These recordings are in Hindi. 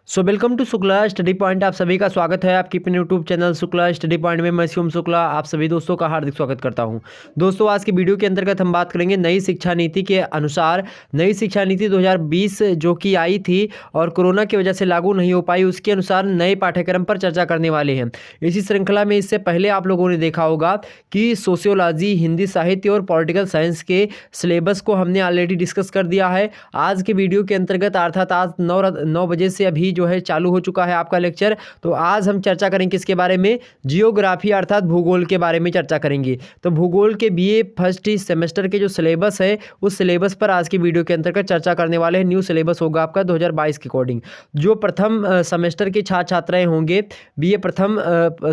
Welcome to Shukla study point. आप सभी का स्वागत है आपकी अपने YouTube channel Shukla study point में। मैं शिवम शुक्ला आप सभी दोस्तों का हार्दिक स्वागत करता हूं। दोस्तों, आज की वीडियो के अंतर्गत हम बात करेंगे नई शिक्षा नीति के अनुसार। नई शिक्षा नीति 2020 जो कि आई थी और कोरोना की वजह से लागू नहीं हो पाई, उसके अनुसार नए पाठ्यक्रम पर चर्चा करने वाले हैं। इसी श्रृंखला में इससे पहले आप लोगों ने देखा होगा कि सोशियोलॉजी, हिंदी साहित्य और पॉलिटिकल साइंस के सिलेबस को हमने ऑलरेडी डिस्कस कर दिया है। आज के वीडियो के अंतर्गत अर्थात आज 9 बजे से अभी जो है चालू हो चुका है आपका लेक्चर। तो आज हम चर्चा करेंगे किसके बारे में? जियोग्राफी अर्थात भूगोल के बारे में चर्चा करेंगे। तो भूगोल के बीए फर्स्ट सेमेस्टर के जो सिलेबस है उस सिलेबस पर आज की वीडियो के अंतर्गत चर्चा करने वाले हैं। न्यू सिलेबस होगा आपका 2022 के अकॉर्डिंग। जो प्रथम सेमेस्टर के छात्र छात्राएं होंगे, बीए प्रथम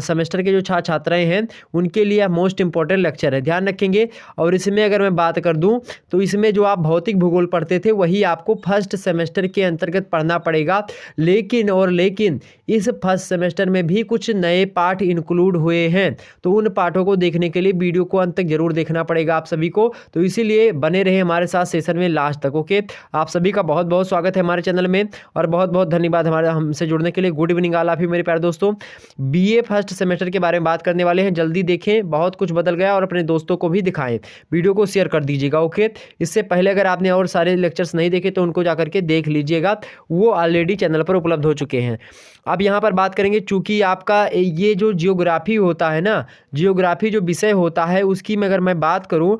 सेमेस्टर के जो छात्र छात्राएं हैं उनके लिए मोस्ट इंपॉर्टेंट लेक्चर है, ध्यान रखेंगे। और इसमें अगर मैं बात कर दूं तो इसमें जो आप भौतिक भूगोल पढ़ते थे वही आपको फर्स्ट सेमेस्टर के अंतर्गत पढ़ना पड़ेगा। लेकिन इस फर्स्ट सेमेस्टर में भी कुछ नए पाठ इंक्लूड हुए हैं, तो उन पाठों को देखने के लिए वीडियो को अंत तक जरूर देखना पड़ेगा आप सभी को। तो इसीलिए बने रहे हमारे साथ सेशन में लास्ट तक। ओके, आप सभी का बहुत बहुत स्वागत है हमारे चैनल में और बहुत बहुत धन्यवाद हमारे हमसे जुड़ने के लिए। Good evening all of you मेरे प्यारे दोस्तों। बीए फर्स्ट सेमेस्टर के बारे में बात करने वाले हैं, जल्दी देखें, बहुत कुछ बदल गया और अपने दोस्तों को भी दिखाएं, वीडियो को शेयर कर दीजिएगा। ओके, इससे पहले अगर आपने और सारे लेक्चर्स नहीं देखे तो उनको जाकर के देख लीजिएगा, वो ऑलरेडी चैनल पर उपलब्ध हो चुके हैं। अब यहाँ पर बात करेंगे, चूंकि आपका ये जो जियोग्राफी होता है ना, जियोग्राफी जो विषय होता है उसकी मैं अगर मैं बात करूँ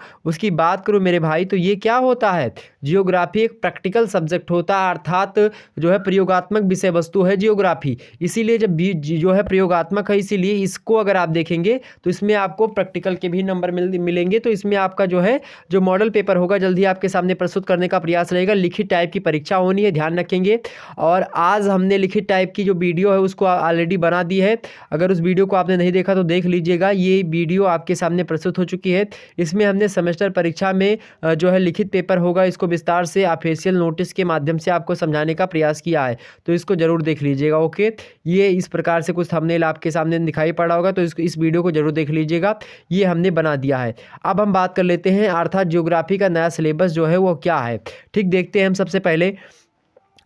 मेरे भाई, तो ये क्या होता है? जियोग्राफी एक प्रैक्टिकल सब्जेक्ट होता है, अर्थात जो है प्रयोगात्मक विषय वस्तु है जियोग्राफी। इसीलिए जब जो है प्रयोगात्मक है, इसीलिए इसको अगर आप देखेंगे तो इसमें आपको प्रैक्टिकल के भी नंबर मिलेंगे। तो इसमें आपका जो है जो मॉडल पेपर होगा जल्दी आपके सामने प्रस्तुत करने का प्रयास रहेगा। लिखित टाइप की परीक्षा होनी है, ध्यान रखेंगे। और आज हमने लिखित टाइप की जो वीडियो है उसको ऑलरेडी बना दी है, अगर उस वीडियो को आपने नहीं देखा तो देख लीजिएगा। ये वीडियो आपके सामने प्रस्तुत हो चुकी है। इसमें हमने सेमेस्टर परीक्षा में जो है लिखित पेपर होगा, इसको विस्तार से ऑफिशियल नोटिस के माध्यम से आपको समझाने का प्रयास किया है, तो इसको जरूर देख लीजिएगा। ओके, ये इस प्रकार से कुछ थंबनेल आपके सामने दिखाई पड़ा होगा, तो इस वीडियो को जरूर देख लीजिएगा, ये हमने बना दिया है। अब हम बात कर लेते हैं अर्थात ज्योग्राफी का नया सिलेबस जो है वो क्या है। ठीक, देखते हैं हम।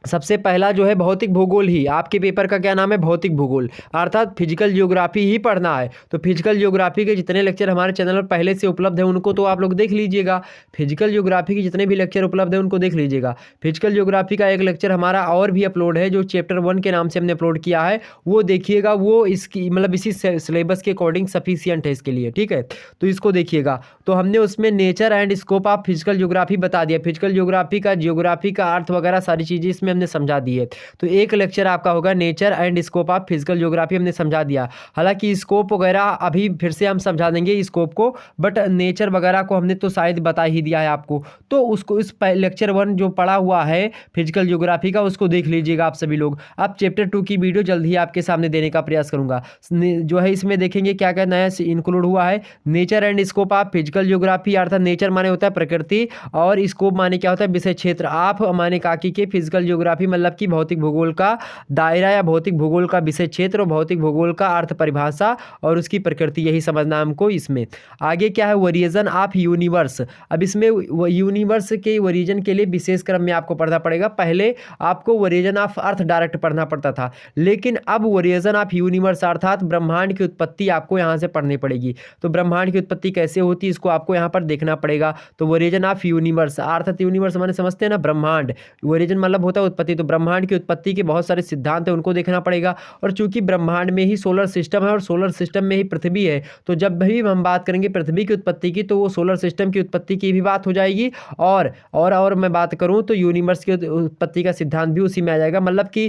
सबसे पहला जो है भौतिक भूगोल ही, आपके पेपर का क्या नाम है? भौतिक भूगोल, अर्थात फिजिकल ज्योग्राफी ही पढ़ना है। तो फिजिकल ज्योग्राफी के जितने लेक्चर हमारे चैनल पर पहले से उपलब्ध है उनको तो आप लोग देख लीजिएगा। फिजिकल ज्योग्राफी के जितने भी लेक्चर उपलब्ध है उनको देख लीजिएगा। फिजिकल ज्योग्राफी का एक लेक्चर हमारा और भी अपलोड है जो चैप्टर 1 के नाम से हमने अपलोड किया है, वो देखिएगा। वो इसकी मतलब इसी सिलेबस के अकॉर्डिंग सफिशियंट है इसके लिए, ठीक है, तो इसको देखिएगा। तो हमने उसमें nature and scope of physical geography बता दिया, फिजिकल ज्योग्राफी का अर्थ वगैरह सारी चीज़ें इसमें हमने समझा दी है। तो एक लेक्चर आपका होगा nature and scope of physical geography, हमने समझा दिया। हालांकि स्कोप वगैरह अभी फिर से हम समझा देंगे स्कोप को, बट नेचर वगैरह को हमने तो शायद बता ही दिया है आपको। तो उसको इस लेक्चर 1 जो पढ़ा हुआ है फिजिकल ज्योग्राफी का, उसको देख लीजिएगा आप सभी लोग। अब चैप्टर 2 की वीडियो जल्द ही आपके सामने देने का प्रयास करूंगा। जो है इसमें देखेंगे क्या क्या नया इंक्लूड हुआ है। Nature and scope of physical geography, अर्थात नेचर माने होता है प्रकृति और स्कोप माने क्या होता है? विषय क्षेत्र। आप माने काकी के फिजिकल ज्योग्राफी मतलब कि भौतिक भूगोल का दायरा या भौतिक भूगोल का विषय क्षेत्र और भौतिक भूगोल का अर्थ परिभाषा और उसकी प्रकृति, यही समझना हमको इसमें। आगे क्या है? Origin of universe. अब इसमें यूनिवर्स के ओरिजिन के लिए विशेष क्रम में आपको पढ़ना पड़ेगा। पहले आपको ओरिजिन ऑफ अर्थ डायरेक्ट पढ़ना पड़ता था, लेकिन अब ओरिजिन ऑफ यूनिवर्स अर्थात ब्रह्मांड की उत्पत्ति आपको यहाँ से पढ़नी पड़ेगी। तो ब्रह्मांड की उत्पत्ति कैसे होती है इसको आपको यहाँ पर देखना पड़ेगा। तो ओरिजिन ऑफ यूनिवर्स अर्थात यूनिवर्स माने समझते हैं ना ब्रह्मांड, ओरिजिन मतलब होता है उत्पत्ति। तो ब्रह्मांड की उत्पत्ति के बहुत सारे सिद्धांत हैं, उनको देखना पड़ेगा। और चूंकि ब्रह्मांड में ही सोलर सिस्टम है और सोलर सिस्टम में ही पृथ्वी है, तो जब भी हम बात करेंगे पृथ्वी की उत्पत्ति की तो वो सोलर सिस्टम की उत्पत्ति की भी बात हो जाएगी। और मैं बात करूं तो यूनिवर्स की उत्पत्ति का सिद्धांत भी उसी में आ जाएगा। मतलब कि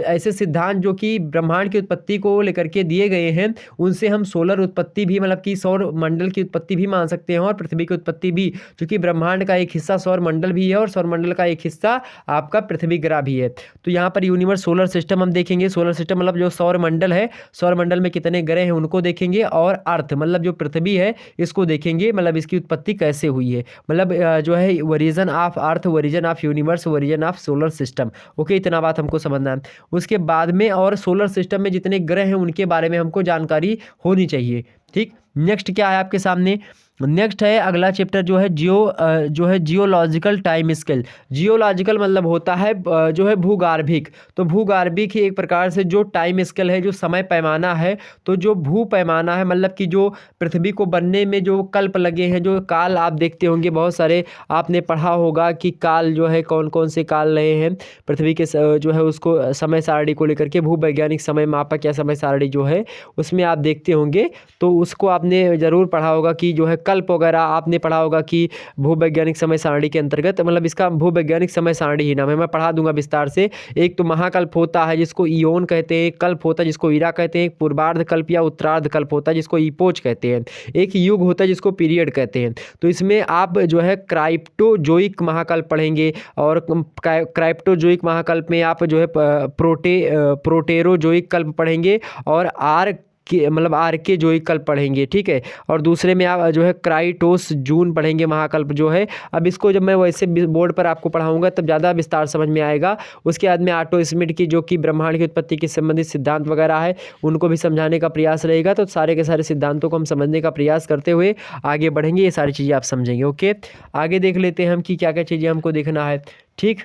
ऐसे सिद्धांत जो कि ब्रह्मांड की उत्पत्ति को लेकर के दिए गए हैं, उनसे हम सोलर उत्पत्ति भी मतलब कि सौर मंडल की उत्पत्ति भी मान सकते हैं और पृथ्वी की उत्पत्ति भी, क्योंकि ब्रह्मांड का एक हिस्सा सौर मंडल भी है और सौर मंडल का एक हिस्सा आपका पृथ्वी ग्रह भी है। तो यहाँ पर यूनिवर्स सोलर सिस्टम हम देखेंगे। सोलर सिस्टम मतलब जो सौर मंडल है, सौर मंडल में कितने ग्रह हैं उनको देखेंगे। और अर्थ मतलब जो पृथ्वी है इसको देखेंगे, मतलब इसकी उत्पत्ति कैसे हुई है, मतलब जो है origin of earth, origin of universe, origin of solar system. Okay, इतना बात हमको समझना है। उसके बाद में और सोलर सिस्टम में जितने ग्रह हैं उनके बारे में हमको जानकारी होनी चाहिए। ठीक, नेक्स्ट क्या है आपके सामने? नेक्स्ट है अगला चैप्टर जो है जियोलॉजिकल टाइम स्केल। जियोलॉजिकल मतलब होता है जो है भूगार्भिक। तो भूगार्भिक ही एक प्रकार से जो टाइम स्केल है, जो समय पैमाना है। तो जो भू पैमाना है मतलब कि जो पृथ्वी को बनने में जो कल्प लगे हैं, जो काल आप देखते होंगे बहुत सारे, आपने पढ़ा होगा कि काल जो है कौन कौन से काल रहे हैं पृथ्वी के जो है उसको समय सारणी को लेकर के, भूवैज्ञानिक समय मापक या समय सारणी जो है उसमें आप देखते होंगे। तो उसको आपने ज़रूर पढ़ा होगा कि जो है कल्प वगैरह आपने पढ़ा होगा कि भूवैज्ञानिक समय सारणी के अंतर्गत, मतलब इसका भूवैज्ञानिक समय सारणी ही नाम है, मैं पढ़ा दूंगा विस्तार से। एक तो महाकल्प होता है जिसको इयोन कहते हैं, एक कल्प होता है जिसको ईरा कहते हैं, एक पूर्वार्ध कल्प या उत्तरार्ध कल्प होता है जिसको ईपोच कहते हैं, एक युग होता है जिसको पीरियड कहते हैं। तो इसमें आप जो है क्राइप्टोजोइक महाकल्प पढ़ेंगे, और क्राइप्टोजोइक महाकल्प में आप जो है प्रोटेरोजोइक कल्प पढ़ेंगे, और आर्के जोइक कल्प पढ़ेंगे, ठीक है। और दूसरे में आप जो है क्राइटोस जून पढ़ेंगे महाकल्प जो है। अब इसको जब मैं वैसे बोर्ड पर आपको पढ़ाऊंगा तब ज़्यादा विस्तार समझ में आएगा। उसके बाद में ऑटो स्मिथ की जो कि ब्रह्मांड की उत्पत्ति के संबंधित सिद्धांत वगैरह है उनको भी समझाने का प्रयास रहेगा। तो सारे के सारे सिद्धांतों को हम समझने का प्रयास करते हुए आगे बढ़ेंगे, ये सारी चीज़ें आप समझेंगे। ओके, आगे देख लेते हैं हम कि क्या क्या चीज़ें हमको देखना है, ठीक।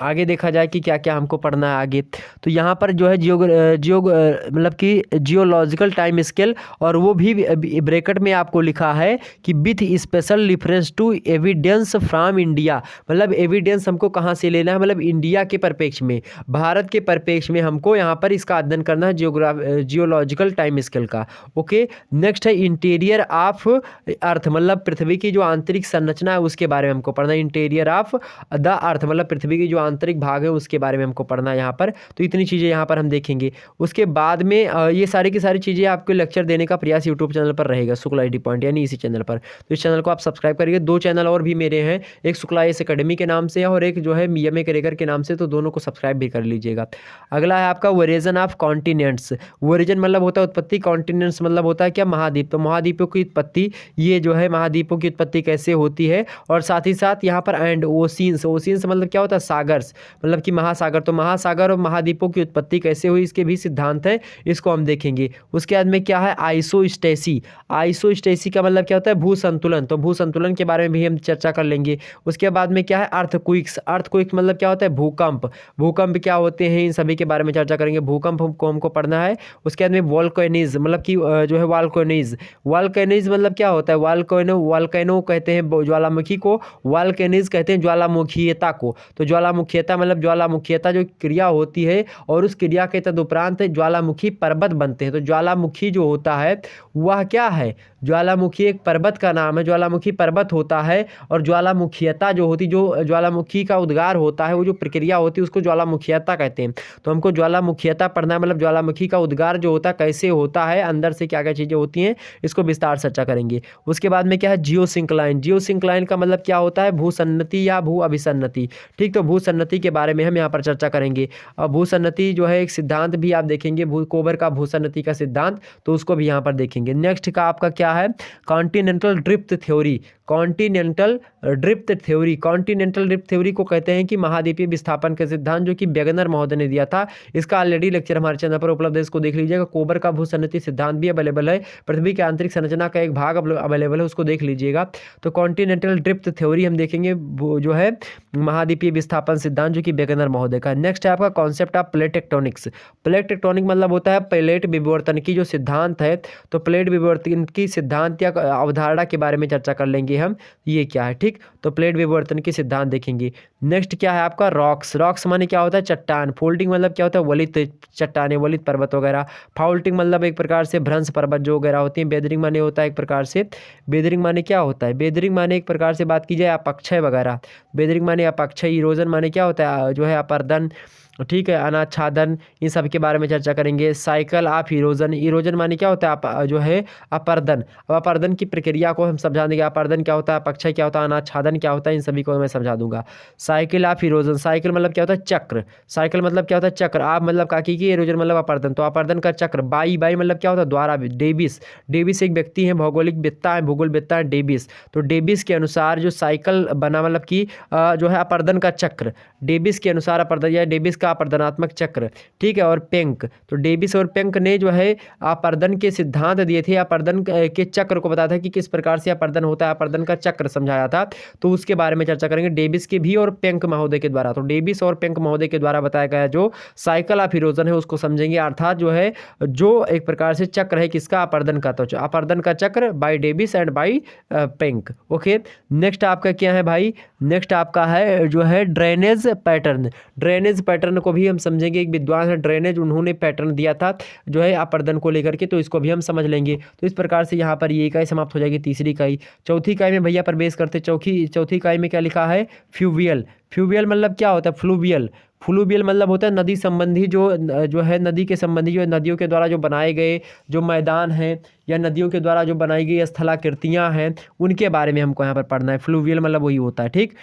आगे देखा जाए कि क्या क्या हमको पढ़ना है आगे। तो यहाँ पर जो है मतलब कि जियोलॉजिकल टाइम स्केल, और वो भी ब्रैकेट में आपको लिखा है कि with special reference to evidence from India. मतलब एविडेंस हमको कहाँ से लेना है, मतलब इंडिया के परिप्रेक्ष्य में, भारत के परिप्रेक्ष्य में हमको यहाँ पर इसका अध्ययन करना है जियोलॉजिकल टाइम स्केल का। ओके, नेक्स्ट है इंटीरियर ऑफ अर्थ, मतलब पृथ्वी की जो आंतरिक संरचना है उसके बारे में हमको पढ़ना है। इंटीरियर ऑफ द अर्थ मतलब पृथ्वी की जो आंतरिक भाग है उसके बारे में हमको पढ़ना है यहाँ पर। तो इतनी चीज़ें यहाँ पर हम देखेंगे। उसके बाद में ये सारी की सारी चीज़ें आपको लेक्चर देने का प्रयास यूट्यूब चैनल पर रहेगा, शुक्ला एडी पॉइंट, यानी इसी चैनल पर। तो इस चैनल को आप सब्सक्राइब करिए। 2 चैनल और भी मेरे हैं, एक शुक्ला एस अकेडमी के नाम से है और एक जो है MA करेगर के नाम से, तो दोनों को सब्सक्राइब भी कर लीजिएगा। अगला है आपका ओरिजिन ऑफ कॉन्टिनेंट्स। ओरिजिन मतलब होता है उत्पत्ति, कॉन्टिनेंट्स मतलब होता है क्या, महाद्वीप। तो महाद्वीपों की उत्पत्ति, ये जो है महाद्वीपों की उत्पत्ति कैसे होती है, और साथ ही साथ यहाँ पर एंड ओशियंस। ओशियंस मतलब क्या होता है, सागर्स, मतलब कि महासागर। तो महासागर और महाद्वीपों की उत्पत्ति कैसे हुई इसके भी सिद्धांत है, इसको हम देखेंगे। उसके बाद में क्या है, आइसोस्टेसी। आइसोस्टेसी का मतलब क्या होता है, भू संतुलन। तो भू संतुलन के बारे में भी हम चर्चा कर लेंगे। उसके बाद में क्या है, अर्थक्वेक्स। अर्थक्वेक्स मतलब क्या होता है, भूकंप। भूकंप क्या होते हैं, इन सभी के बारे में चर्चा करेंगे। भूकंप हमको पढ़ना है। उसके बाद में वोल्केनिज्म, मतलब कि जो है वॉल्केनिज। वॉल्केनिज मतलब क्या होता है, वॉल्केनो कहते हैं ज्वालामुखी को, वॉल्केनिज कहते हैं ज्वालामुखीयता को। तो ज्वालामुखीयता मतलब ज्वालामुखीयता जो क्रिया होती है, और उस क्रिया के तदुपरांत ज्वालामुखी पर्वत बनते हैं। तो ज्वालामुखी जो होता है वह क्या है, ज्वालामुखी एक पर्वत का नाम है, ज्वालामुखी पर्वत होता है। और ज्वालामुखीयता जो होती, जो ज्वालामुखी का उद्गार होता है, वो जो प्रक्रिया होती है उसको ज्वालामुखीयता कहते हैं। तो हमको ज्वालामुखीयता पढ़ना है, मतलब ज्वालामुखी का उद्गार जो होता है कैसे होता है, अंदर से क्या क्या चीज़ें होती हैं, इसको विस्तार चर्चा करेंगे। उसके बाद में क्या है, जियोसिंक्लाइन। जियोसिंक्लाइन का मतलब क्या होता है, भूसन्नति या भू अभिसन्नति, ठीक। तो भूसन्नति के बारे में हम यहाँ पर चर्चा करेंगे। और भूसन्नति जो है एक सिद्धांत भी आप देखेंगे, कोबर का भूसन्नति का सिद्धांत, तो उसको भी यहाँ पर देखेंगे। नेक्स्ट का आपका क्या है, continental drift theory. Continental drift theory, continental drift theory को कहते हैं कि महाद्वीपीय विस्थापन का सिद्धांत, जो कि वेगनर महोदय ने दिया था। इसका ऑलरेडी लेक्चर हमारे चैनल पर उपलब्ध है, इसको देख लीजिएगा। कोबर का भूसन्नति सिद्धांत भी अवेलेबल है, पृथ्वी की आंतरिक संरचना का एक भाग अवेलेबल है, उसको देख लीजिएगा। तो कॉन्टिनेंटल ड्रिफ्ट थ्योरी हम देखेंगे, जो है महाद्वीपीय विस्थापन सिद्धांत, जो कि वेगनर महोदय का। नेक्स्ट है आपका concept of plate tectonics. Plate tectonic मतलब होता है प्लेट विवर्तन की जो सिद्धांत है। तो प्लेट विवर्तन की सिद्धांत या अवधारणा के बारे में चर्चा कर लेंगे हम, ये क्या है, ठीक। तो प्लेट विवर्तन के सिद्धांत देखेंगे। नेक्स्ट क्या है आपका रॉक्स। रॉक्स माने क्या होता है, चट्टान। फोल्डिंग मतलब क्या होता है, वलित चट्टाने, वलित पर्वत वगैरह। फाउल्टिंग मतलब एक प्रकार से भ्रंश पर्वत जो वगैरह होती हैं। बेदरिंग माने होता है एक प्रकार से, बेदरिंग माने क्या होता है, बेदरिंग माने एक प्रकार से बात की जाए अपक्षय वगैरह। बेदरिंग माने अपक्षय। इरोजन माने क्या होता है, जो है अपर्दन, ठीक है, अनाच्छादन, इन सब के बारे में चर्चा करेंगे। Cycle of erosion. इरोजन माने क्या होता है, जो है अपर्दन। अब अपर्दन की प्रक्रिया को हम समझा देंगे, अपर्दन क्या होता है, अपक्षय क्या होता है, अनाच्छादन क्या होता है, इन सभी को मैं समझा दूंगा। Cycle of erosion. साइकिल मतलब क्या होता है, चक्र। साइकिल मतलब क्या होता है, चक्र। आप मतलब काकी की, इरोजन मतलब अपर्दन, तो अपर्दन का चक्र। बाई मतलब क्या होता है, द्वारा। डेविस। डेविस एक व्यक्ति है, भौगोलिकविद्ता है, भूगोलविद्ता है डेविस। तो डेविस के अनुसार जो साइकिल बना, मतलब कि जो है अपर्दन का चक्र, डेविस के अनुसार अपर्दन या डेविस किसका अपर्दनात्मक चक्र, ठीक है। और पेंक, तो डेविस और पेंक ने जो है अपर्दन के सिद्धांत दिए थे, अपर्दन के चक्र को बताया था कि किस प्रकार से अपर्दन होता है, अपर्दन का चक्र समझाया था। तो उसके बारे में चर्चा करेंगे डेविस के भी और पेंक महोदय के द्वारा। तो डेविस और पेंक महोदय के द्वारा बताया गया जो साइकिल ऑफ इरोजन है उसको समझेंगे, अर्थात जो है जो एक प्रकार से चक्र है किसका, अपर्दन का। तो अपर्दन का चक्र by Davis and by Penck. Okay, next आपका क्या है भाई, नेक्स्ट आपका है जो है ड्रेनेज पैटर्न। ड्रेनेज पैटर्न को भी हम समझेंगे, एक विद्वान है ड्रेनेज, उन्होंने पैटर्न दिया था जो है अपर्दन को लेकर के, तो इसको भी हम समझ लेंगे। तो इस प्रकार से यहाँ पर ये इकाई समाप्त हो जाएगी, तीसरी इकाई। चौथी इकाई में भैया प्रवेश करते, चौथी इकाई में क्या लिखा है, फ्यूवियल। फ्यूवियल मतलब क्या होता है, फ्लूवियल। फ्लूवियल मतलब होता है नदी संबंधी, जो है नदी के संबंधी, जो नदियों के द्वारा जो बनाए गए जो मैदान हैं या नदियों के द्वारा जो बनाई गई स्थलाकृतियाँ हैं उनके बारे में हमको यहाँ पर पढ़ना है। फ्लूवियल मतलब वही होता है, ठीक।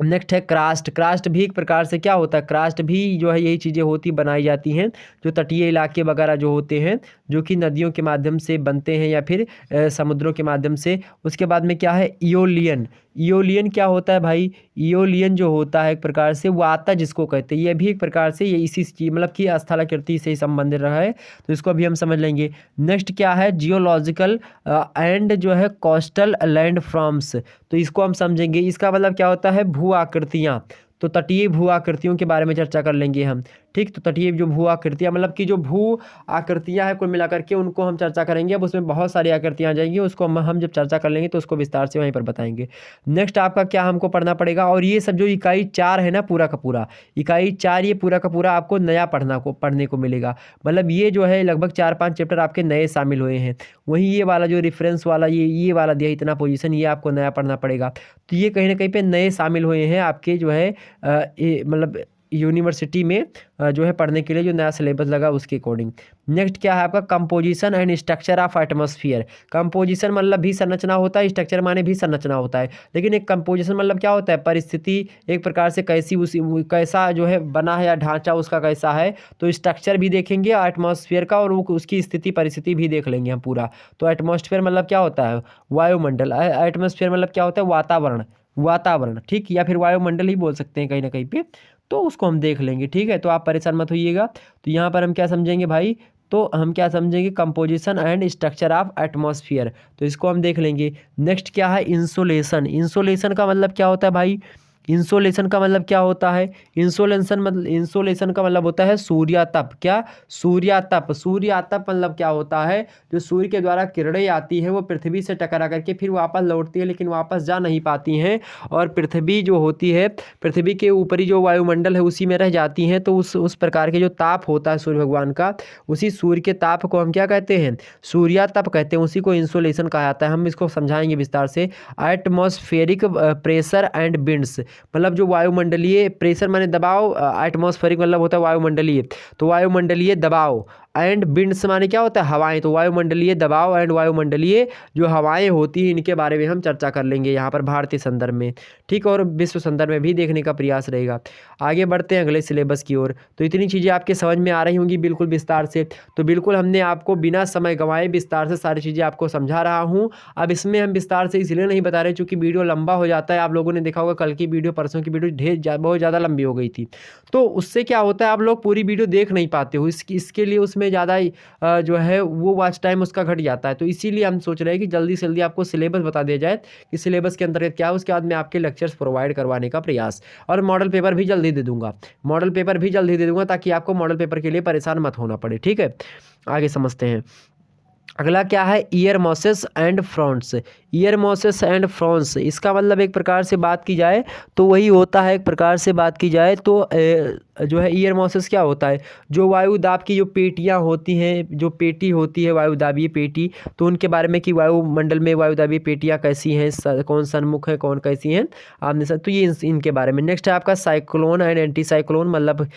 नेक्स्ट है क्रास्ट। क्रास्ट भी एक प्रकार से क्या होता है, क्रास्ट भी जो है यही चीज़ें होती बनाई जाती हैं जो तटीय इलाके वगैरह जो होते हैं, जो कि नदियों के माध्यम से बनते हैं या फिर समुद्रों के माध्यम से। उसके बाद में क्या है, ईओलियन। ईओलियन क्या होता है भाई, ईओलियन जो होता है एक प्रकार से वाता जिसको कहते हैं, ये भी एक प्रकार से ये इसी चीज मतलब कि स्थलाकृति से ही संबंधित रहा है, तो इसको भी हम समझ लेंगे। नेक्स्ट क्या है, जियोलॉजिकल एंड जो है कोस्टल लैंड फॉर्म्स, तो इसको हम समझेंगे। इसका मतलब क्या होता है, भू आकृतियाँ। तो तटीय भू आकृतियों के बारे में चर्चा कर लेंगे हम, ठीक। तो तटीय जो भू आकृतियाँ मतलब कि जो भू आकृतियाँ हैं कुल मिलाकर के उनको हम चर्चा करेंगे। अब उसमें बहुत सारी आकृतियाँ आ जाएंगी, उसको हम जब चर्चा कर लेंगे तो उसको विस्तार से वहीं पर बताएंगे। नेक्स्ट आपका क्या हमको पढ़ना पड़ेगा, और ये सब जो इकाई 4 है ना, पूरा का पूरा इकाई 4 ये पूरा का पूरा आपको नया पढ़ने को मिलेगा। मतलब ये जो है लगभग 4-5 चैप्टर आपके नए शामिल हुए हैं। वहीं ये वाला जो रेफरेंस वाला ये वाला दिया इतना पोजीशन, ये आपको नया पढ़ना पड़ेगा। तो ये कहीं ना कहीं पे नए शामिल हुए हैं आपके जो है मतलब यूनिवर्सिटी में जो है पढ़ने के लिए जो नया सिलेबस लगा उसके अकॉर्डिंग। नेक्स्ट क्या है आपका, composition and structure of atmosphere. Composition मतलब भी संरचना होता है, स्ट्रक्चर माने भी संरचना होता है, लेकिन एक कंपोजिशन मतलब क्या होता है, परिस्थिति एक प्रकार से कैसा जो है बना है या ढांचा उसका कैसा है। तो स्ट्रक्चर भी देखेंगे एटमॉस्फेयर का, और उसकी स्थिति परिस्थिति भी देख लेंगे हम पूरा। तो एटमॉस्फेयर मतलब क्या होता है, वायुमंडल। एटमॉस्फेयर मतलब क्या होता है, वातावरण, ठीक, या फिर वायुमंडल ही बोल सकते हैं कहीं ना कहीं पे, तो उसको हम देख लेंगे, ठीक है। तो आप परेशान मत होइएगा। तो यहाँ पर हम क्या समझेंगे भाई, तो हम क्या समझेंगे, composition and structure of atmosphere, तो इसको हम देख लेंगे। नेक्स्ट क्या है, इंसोलेशन। इंसोलेशन का मतलब क्या होता है भाई, इंसोलेशन का मतलब क्या होता है, इंसोलेशन का मतलब होता है सूर्यातप। क्या, सूर्यातप मतलब क्या होता है, जो सूर्य के द्वारा किरणें आती हैं वो पृथ्वी से टकरा करके फिर वापस लौटती है, लेकिन वापस जा नहीं पाती हैं, और पृथ्वी जो होती है, पृथ्वी के ऊपरी जो वायुमंडल है उसी में रह जाती हैं। तो उस प्रकार के जो ताप होता है सूर्य भगवान का, उसी सूर्य के ताप को हम क्या कहते हैं, सूर्यातप कहते हैं, उसी को इंसोलेशन कहा जाता है। हम इसको समझाएंगे विस्तार से। एटमॉस्फेरिक प्रेशर एंड विंड्स, मतलब जो वायुमंडलीय प्रेशर माने दबाव, एटमॉस्फेरिक मतलब होता है वायुमंडलीय, तो वायुमंडलीय दबाव, एंड विंड्स माने क्या होता है, हवाएं। तो वायुमंडलीय दबाव एंड वायुमंडलीय जो हवाएं होती हैं इनके बारे में हम चर्चा कर लेंगे यहाँ पर भारतीय संदर्भ में, ठीक, और विश्व संदर्भ में भी देखने का प्रयास रहेगा। आगे बढ़ते हैं अगले सिलेबस की ओर। तो इतनी चीज़ें आपके समझ में आ रही होंगी बिल्कुल विस्तार से। तो बिल्कुल हमने आपको बिना समय गंवाए विस्तार से सारी चीज़ें आपको समझा रहा हूँ। अब इसमें हम विस्तार से इसलिए नहीं बता रहे क्योंकि वीडियो लंबा हो जाता है। आप लोगों ने देखा होगा कल की वीडियो, परसों की वीडियो बहुत ज़्यादा लंबी हो गई थी, तो उससे क्या होता है आप लोग पूरी वीडियो देख नहीं पाते हो। इसके लिए उसमें ज़्यादा जो है वो वॉच टाइम उसका घट जाता है। तो इसीलिए हम सोच रहे हैं कि जल्दी से जल्दी आपको सिलेबस बता दिया जाए कि सिलेबस के अंतर्गत क्या है, उसके बाद मैं आपके लेक्चर्स प्रोवाइड करवाने का प्रयास, और मॉडल पेपर भी जल्दी दे दूंगा, ताकि आपको मॉडल पेपर के लिए परेशान मत होना पड़े, ठीक है। आगे समझते हैं। अगला क्या है, air masses and fronts. Air masses and fronts, इसका मतलब एक प्रकार से बात की जाए तो वही होता है, एक प्रकार से बात की जाए तो जो है ईयर मॉसेस क्या होता है, जो वायुदाब की जो पेटियां होती हैं, जो पेटी होती है वायुदाबीय पेटी, तो उनके बारे में कि वायुमंडल में वायुदाबी पेटियां कैसी हैं, कौन सन्मुख है कौन कैसी हैं आपने सर, तो ये इनके बारे में। नेक्स्ट है आपका साइक्लोन एंड एंटी साइक्लोन, मतलब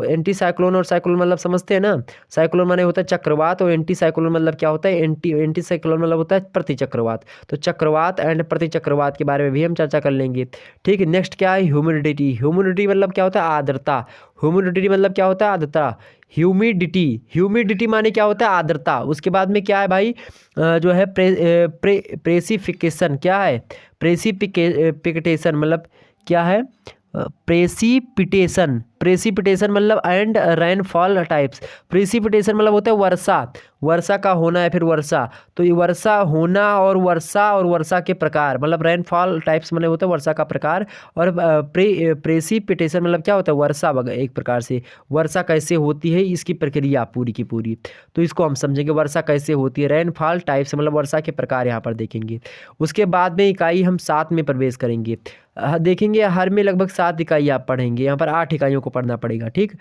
एंटी साइक्लोन और साइक्लोन मतलब समझते हैं ना। साइक्लोन माने होता है चक्रवात, और एंटी साइक्लोन मतलब क्या होता है, एंटी साइक्लोन मतलब होता है प्रति चक्रवात। तो चक्रवात एंड प्रति चक्रवात के बारे में भी हम चर्चा कर लेंगे, ठीक है। नेक्स्ट क्या है, ह्यूमिडिटी। ह्यूमिडिटी मतलब क्या होता है, आर्द्रता। ह्यूमिडिटी मतलब क्या होता है, आर्द्रता। ह्यूमिडिटी माने क्या होता है, आर्द्रता। उसके बाद में क्या है भाई, जो है प्रेसिफिकेशन। क्या है, प्रेसिपिकेशन मतलब क्या है, प्रेसिपिटेशन, प्रेसिपिटेशन मतलब एंड रेनफॉल टाइप्स। प्रेसिपिटेशन मतलब होता है वर्षा, वर्षा का होना है, फिर वर्षा, तो ये वर्षा होना और वर्षा के प्रकार, मतलब रेनफॉल टाइप्स मतलब होता है वर्षा का प्रकार। और प्रेसिपिटेशन मतलब क्या होता है वर्षा एक प्रकार से, वर्षा कैसे होती है इसकी प्रक्रिया पूरी की पूरी। तो इसको हम समझेंगे वर्षा कैसे होती है, रेनफॉल टाइप्स मतलब वर्षा के प्रकार यहाँ पर देखेंगे। उसके बाद में इकाई हम 7 में प्रवेश करेंगे। देखेंगे हर में लगभग 7 इकाई आप पढ़ेंगे, यहाँ पर 8 इकाइयों को पढ़ना पड़ेगा, ठीक।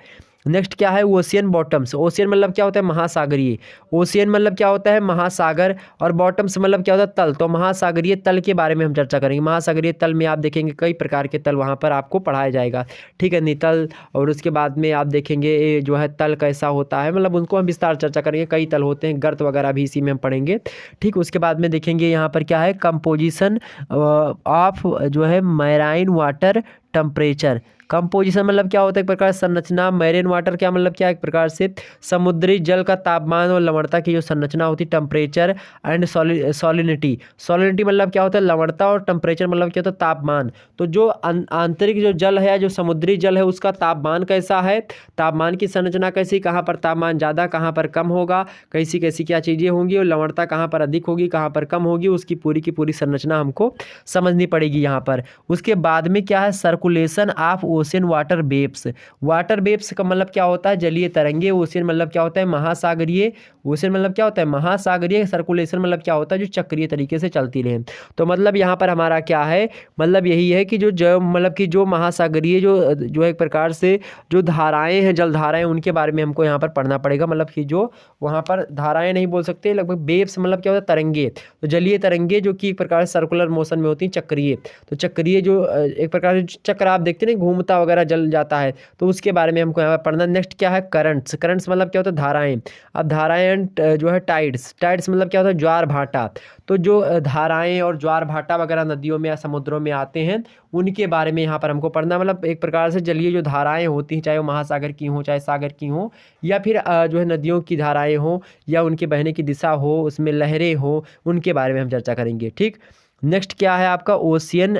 नेक्स्ट क्या है, ओशियन बॉटम्स। ओशियन मतलब क्या होता है महासागरीय, ओशियन मतलब क्या होता है महासागर, और बॉटम्स मतलब क्या होता है तल। तो महासागरीय तल के बारे में हम चर्चा करेंगे। महासागरीय तल में आप देखेंगे कई प्रकार के तल वहाँ पर आपको पढ़ाया जाएगा, ठीक है, नितल। और उसके बाद में आप देखेंगे जो है तल कैसा होता है, मतलब उनको हम विस्तार चर्चा करेंगे। कई तल होते हैं, गर्त वगैरह भी इसी में हम पढ़ेंगे, ठीक। उसके बाद में देखेंगे यहाँ पर क्या है, कंपोजिशन ऑफ जो है मैराइन वाटर टेम्परेचर। कंपोजिशन मतलब क्या होता है एक प्रकार से संरचना, मैरीन वाटर क्या मतलब क्या एक प्रकार से समुद्री जल का तापमान और लवणता की जो संरचना होती है। टेम्परेचर एंड सॉलिनिटी, सॉलिनिटी मतलब क्या होता है लवणता, और टेम्परेचर मतलब क्या होता है तापमान। तो जो आंतरिक जो जल है, जो समुद्री जल है, उसका तापमान कैसा है, तापमान की संरचना कैसी, कहाँ पर तापमान ज़्यादा कहाँ पर कम होगा, कैसी कैसी क्या चीज़ें होंगी, और लवणता कहाँ पर अधिक होगी कहाँ पर कम होगी, उसकी पूरी की पूरी संरचना हमको समझनी पड़ेगी यहाँ पर। उसके बाद में क्या है, circulation of ocean water waves. Water waves का मतलब क्या होता है जलीय तरंगे। ओशियन मतलब क्या होता है महासागरीय, ओशियन मतलब क्या होता है महासागरीय। सर्कुलेशन मतलब क्या होता है जो चक्रीय तरीके से चलती रहे। तो मतलब यहाँ पर हमारा क्या है, मतलब यही है कि जो मतलब कि जो महासागरीय जो एक प्रकार से जो धाराएं हैं, जल धाराएं, उनके बारे में हमको यहाँ पर पढ़ना पड़ेगा। मतलब कि जो वहाँ पर धाराएं नहीं बोल सकते, लगभग वेव्स मतलब क्या होता है तरंगे। तो जलीय तरंगे जो कि एक प्रकार से सर्कुलर मोशन में होती हैं, चक्रीय। तो चक्रीय जो एक प्रकार से चक्र आप देखते हैं घूमता वगैरह जल जाता है, तो उसके बारे में हमको यहाँ पर पढ़ना। नेक्स्ट क्या है, करंट्स। करंट्स मतलब क्या होता है धाराएं। अब धाराएं जो है टाइड्स, टाइड्स मतलब क्या होता है ज्वार भाटा। तो जो धाराएं और ज्वार भाटा वगैरह नदियों में या समुद्रों में आते हैं, उनके बारे में यहाँ पर हमको पढ़ना। मतलब एक प्रकार से जलीय जो धाराएं होती हैं, चाहे वो महासागर की हों, चाहे सागर की हों, या फिर जो है नदियों की धाराएं हों, या उनके बहने की दिशा हो, उसमें लहरें हो, उनके बारे में हम चर्चा करेंगे, ठीक। नेक्स्ट क्या है आपका, ओशियन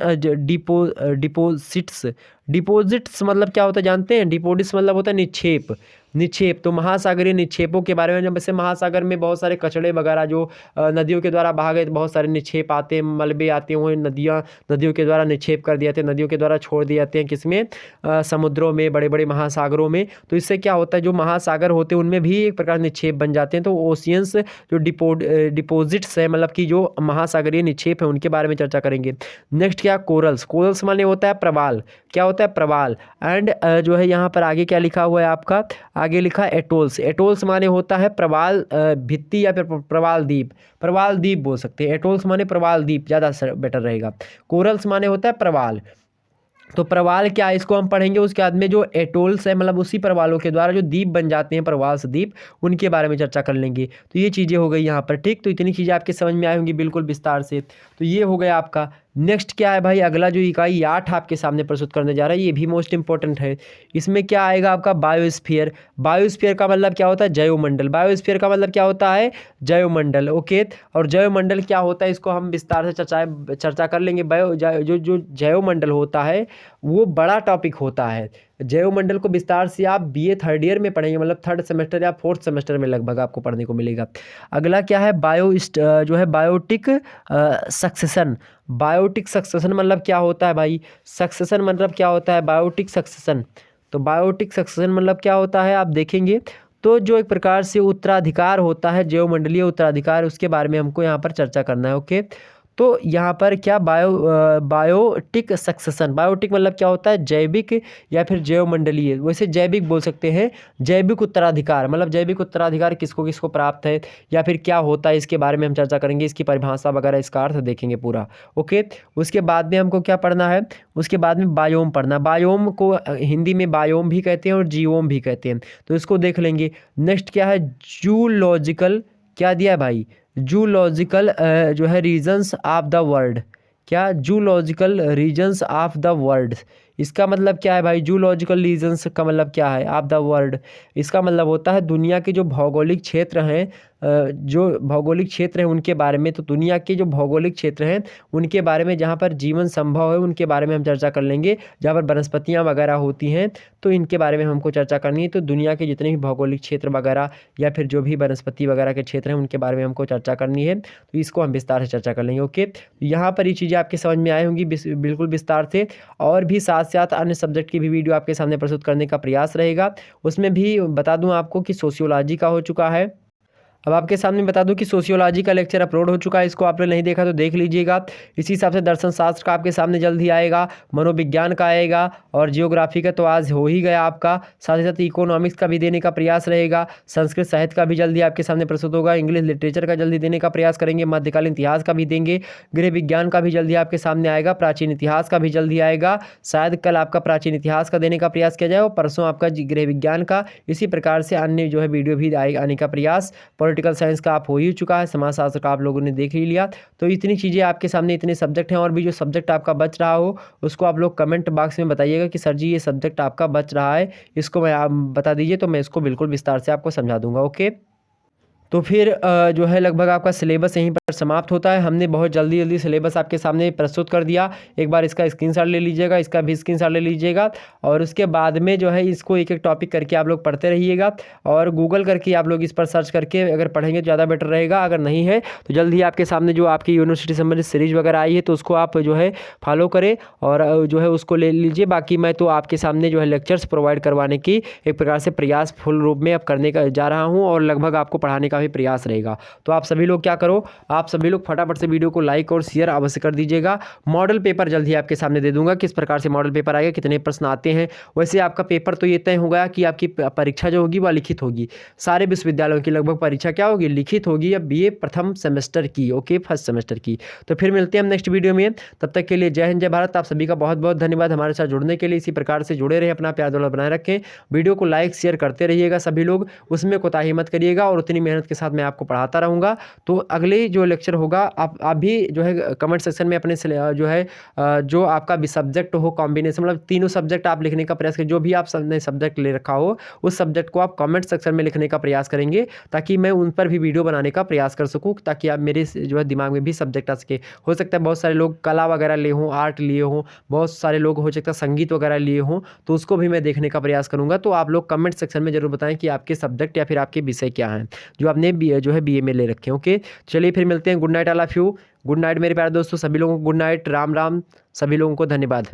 डिपोजिट्स। डिपोजिट्स मतलब क्या होता है जानते हैं, डिपोजिट्स मतलब होता है निक्षेप, निक्षेप। तो महासागरीय निक्षेपों के बारे में, जब वैसे महासागर में बहुत सारे कचड़े वगैरह जो नदियों के द्वारा बहा गए, बहुत सारे निक्षेप आते हैं, मलबे आते हैं, वो नदियों के द्वारा निक्षेप कर दिए जाते हैं, नदियों के द्वारा छोड़ दिए जाते हैं किसमें, समुद्रों में, बड़े बड़े महासागरों में। तो इससे क्या होता है जो महासागर होते हैं उनमें भी एक प्रकार निक्षेप बन जाते हैं। तो ओशियंस जो डिपोजिट्स है, मतलब कि जो महासागरीय निक्षेप है, उनके बारे में चर्चा करेंगे। नेक्स्ट क्या, कोरल्स। कोरल्स माने होता है प्रवाल, क्या होता है प्रवाल। एंड जो है यहाँ पर आगे क्या लिखा हुआ है आपका, आगे लिखा एटोल्स। एटोल्स माने होता है प्रवाल भित्ति या फिर प्रवाल द्वीप, प्रवाल द्वीप बोल सकते हैं। एटोल्स माने प्रवाल द्वीप, ज़्यादा बेटर रहेगा। कोरल्स माने होता है प्रवाल। तो प्रवाल क्या है इसको हम पढ़ेंगे। उसके बाद में जो एटोल्स है, मतलब उसी प्रवालों के द्वारा जो द्वीप बन जाते हैं, प्रवास द्वीप, उनके बारे में चर्चा कर लेंगे। तो ये चीज़ें हो गई यहाँ पर, ठीक। तो इतनी चीज़ें आपके समझ में आई होंगी बिल्कुल विस्तार से। तो ये हो गया आपका। नेक्स्ट क्या है भाई, अगला जो इकाई 8 आपके सामने प्रस्तुत करने जा रहा है, ये भी मोस्ट इंपॉर्टेंट है। इसमें क्या आएगा आपका, बायोस्फीयर। बायोस्फीयर का मतलब क्या होता है, जैवमंडल। बायोस्फीयर का मतलब क्या होता है, जैवमंडल, ओके। और जैवमंडल क्या होता है इसको हम विस्तार से चर्चा कर लेंगे। जो जैवमंडल होता है वो बड़ा टॉपिक होता है। जैवमंडल को विस्तार से आप बीए थर्ड ईयर में पढ़ेंगे, मतलब थर्ड सेमेस्टर या फोर्थ सेमेस्टर में लगभग आपको पढ़ने को मिलेगा। अगला क्या है, जो है बायोटिक सक्सेशन। बायोटिक सक्सेशन मतलब क्या होता है भाई, सक्सेशन मतलब क्या होता है, बायोटिक सक्सेशन। तो बायोटिक सक्सेशन मतलब क्या होता है आप देखेंगे, तो जो एक प्रकार से उत्तराधिकार होता है, जैवमंडलीय उत्तराधिकार, उसके बारे में हमको यहाँ पर चर्चा करना है, ओके। तो यहाँ पर क्या बायोटिक सक्सेशन, बायोटिक मतलब क्या होता है जैविक या फिर जैवमंडलीय, वैसे जैविक बोल सकते हैं। जैविक उत्तराधिकार मतलब जैविक उत्तराधिकार किसको किसको प्राप्त है या फिर क्या होता है, इसके बारे में हम चर्चा करेंगे। इसकी परिभाषा वगैरह, इसका अर्थ देखेंगे पूरा, ओके। उसके बाद में हमको क्या पढ़ना है, उसके बाद में बायोम पढ़ना। बायोम को हिंदी में बायोम भी कहते हैं और जियोम भी कहते हैं, तो इसको देख लेंगे। नेक्स्ट क्या है, जूलॉजिकल, क्या दिया है भाई, जूलॉजिकल जो है रीजन्स ऑफ द वर्ल्ड। क्या, zoological regions of the world, इसका मतलब क्या है भाई, जूलॉजिकल रीजन्स का मतलब क्या है, ऑफ द वर्ल्ड, इसका मतलब होता है दुनिया के जो भौगोलिक क्षेत्र हैं, जो भौगोलिक क्षेत्र हैं उनके बारे में, तो दुनिया के जो भौगोलिक क्षेत्र हैं उनके बारे में, जहाँ पर जीवन संभव है उनके बारे में हम चर्चा कर लेंगे। जहाँ पर वनस्पतियाँ वगैरह होती हैं तो इनके बारे में हमको चर्चा करनी है। तो दुनिया के जितने भी भौगोलिक क्षेत्र वगैरह या फिर जो भी वनस्पति वगैरह के क्षेत्र हैं उनके बारे में हमको चर्चा करनी है, तो इसको हम विस्तार से चर्चा कर लेंगे। ओके, यहाँ पर ये चीज़ें आपके समझ में आई होंगी बिल्कुल विस्तार से। और भी साथ साथ अन्य सब्जेक्ट की भी वीडियो आपके सामने प्रस्तुत करने का प्रयास रहेगा। उसमें भी बता दूं आपको कि सोशियोलॉजी का हो चुका है। अब आपके सामने बता दूं कि सोशियोलॉजी का लेक्चर अपलोड हो चुका है, इसको आपने नहीं देखा तो देख लीजिएगा। इसी हिसाब से दर्शन शास्त्र का आपके सामने जल्द ही आएगा, मनोविज्ञान का आएगा, और जियोग्राफी का तो आज हो ही गया आपका। साथ ही साथ इकोनॉमिक्स का भी देने का प्रयास रहेगा, संस्कृत साहित्य का भी जल्दी आपके सामने प्रस्तुत होगा, इंग्लिश लिटरेचर का जल्दी देने का प्रयास करेंगे, मध्यकालीन इतिहास का भी देंगे, गृह विज्ञान का भी जल्दी आपके सामने आएगा, प्राचीन इतिहास का भी जल्दी आएगा। शायद कल आपका प्राचीन इतिहास का देने का प्रयास किया जाए और परसों आपका गृह विज्ञान का। इसी प्रकार से अन्य जो है वीडियो भी आने का प्रयास। पॉलिटिकल साइंस का आप हो ही चुका है, समाजशास्त्र का आप लोगों ने देख ही लिया। तो इतनी चीज़ें आपके सामने, इतने सब्जेक्ट हैं। और भी जो सब्जेक्ट आपका बच रहा हो उसको आप लोग कमेंट बॉक्स में बताइएगा कि सर जी ये सब्जेक्ट आपका बच रहा है, इसको मैं आप बता दीजिए, तो मैं इसको बिल्कुल विस्तार से आपको समझा दूंगा। ओके, तो फिर जो है लगभग आपका सिलेबस यहीं पर समाप्त होता है। हमने बहुत जल्दी सिलेबस आपके सामने प्रस्तुत कर दिया। एक बार इसका स्क्रीनशॉट ले लीजिएगा, इसका भी स्क्रीनशॉट ले लीजिएगा, और उसके बाद में जो है इसको एक एक टॉपिक करके आप लोग पढ़ते रहिएगा। और गूगल करके आप लोग इस पर सर्च करके अगर पढ़ेंगे तो ज़्यादा बेटर रहेगा। अगर नहीं है तो जल्द ही आपके सामने जो आपकी यूनिवर्सिटी संबंधित सीरीज वगैरह आई है तो उसको आप जो है फॉलो करें और जो है उसको ले लीजिए। बाकी मैं तो आपके सामने जो है लेक्चर्स प्रोवाइड करवाने की एक प्रकार से प्रयास फुल रूप में अब करने का जा रहा हूँ, और लगभग आपको पढ़ाने का भी प्रयास रहेगा। तो आप सभी लोग क्या करो, आप सभी लोग फटाफट से वीडियो को लाइक और शेयर अवश्य कर दीजिएगा। मॉडल पेपर जल्द ही आपके सामने दे दूंगा, किस प्रकार से मॉडल पेपर आएगा, कितने प्रश्न आते हैं। वैसे आपका पेपर तो ये तय हो गया कि आपकी परीक्षा जो होगी वह लिखित होगी। सारे विश्वविद्यालयों की लगभग परीक्षा क्या होगी, लिखित होगी, अब बीए प्रथम सेमेस्टर की। ओके, फर्स्ट सेमेस्टर की। तो फिर मिलते हैं हम नेक्स्ट वीडियो में, तब तक के लिए जय हिंद जय भारत। आप सभी का बहुत बहुत धन्यवाद हमारे साथ जुड़ने के लिए। इसी प्रकार से जुड़े रहे, अपना प्यार दौलत बनाए रखें, वीडियो को लाइक शेयर करते रहिएगा सभी लोग, उसमें कोताही मत करिएगा, और उतनी मेहनत के साथ मैं आपको पढ़ाता रहूँगा। तो अगले जो लेक्चर होगा आप भी जो है कमेंट सेक्शन में अपने जो है जो आपका भी सब्जेक्ट हो कॉम्बिनेशन, मतलब तीनों सब्जेक्ट आप लिखने का प्रयास करें। जो भी आप ने सब्जेक्ट ले रखा हो उस सब्जेक्ट को आप कमेंट सेक्शन में लिखने का प्रयास करेंगे, ताकि मैं उन पर भी वीडियो बनाने का प्रयास कर सकूँ, ताकि आप मेरे जो है दिमाग में भी सब्जेक्ट आ सके। हो सकता है बहुत सारे लोग कला वगैरह लिए हों, आर्ट लिए हों, बहुत सारे लोग हो सकता है संगीत वगैरह लिए हों, तो उसको भी मैं देखने का प्रयास करूँगा। तो आप लोग कमेंट सेक्शन में जरूर बताएं कि आपके सब्जेक्ट या फिर आपके विषय क्या हैं जो आपने जो है बीए में ले रखे हैं। ओके, चलिए फिर मिलते हैं। Good night all of you. Good night मेरे प्यारे दोस्तों, सभी लोगों को गुड नाइट, राम राम, सभी लोगों को धन्यवाद।